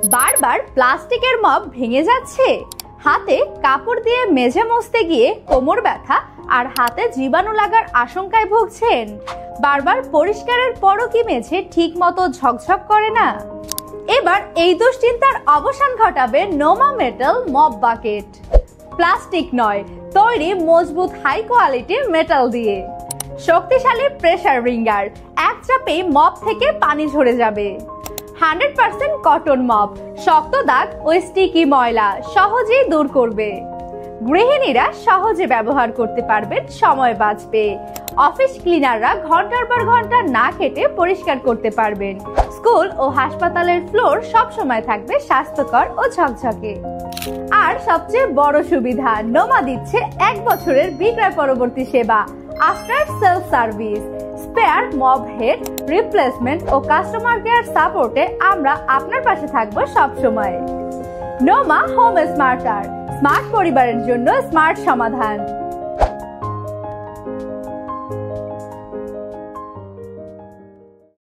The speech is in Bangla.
বারবার প্লাস্টিকের মপ ভেঙে যাচ্ছে, হাতে কাপড় দিয়ে মেঝে মুছতে গিয়ে কোমর ব্যথা আর হাতে জীবাণু লাগার আশঙ্কায় ভুগছেন, বারবার পরিষ্কারের পরও কি মেঝে ঠিক মতো ঝকঝক করে না? এবার এই দুশ্চিন্তার অবসান ঘটাবে নোমা মেটাল মপ বাকেট। প্লাস্টিক নয়, তৈরি মজবুত হাই কোয়ালিটির মেটাল দিয়ে। শক্তিশালী প্রেসার রিঙ্গার, এক চাপেই মপ থেকে পানি ঝরে যাবে। 100% কটন মপ, শক্ত দাগ ও স্টিকি ময়লা সহজেই দূর করবে। গৃহিণীরা সহজে ব্যবহার করতে পারবেন, সময় বাঁচবে। অফিস ক্লিনাররা ঘন্টার পর ঘন্টা না কেটে পরিষ্কার করতে পারবেন। স্কুল ও হাসপাতালের ফ্লোর সবসময় থাকবে স্বাস্থ্যকর ও ঝকঝকে। আর সবচেয়ে বড় সুবিধা, নোমা দিচ্ছে 1 বছরের বিক্রয় পরবর্তী সেবা, after self service. Spare mop head replacement ও কাস্টমার কেয়ার সাপোর্টে আমরা আপনার পাশে থাকবো সব সময়। নোমা হোম স্মার্টার, স্মার্ট পরিবারের জন্য স্মার্ট সমাধান।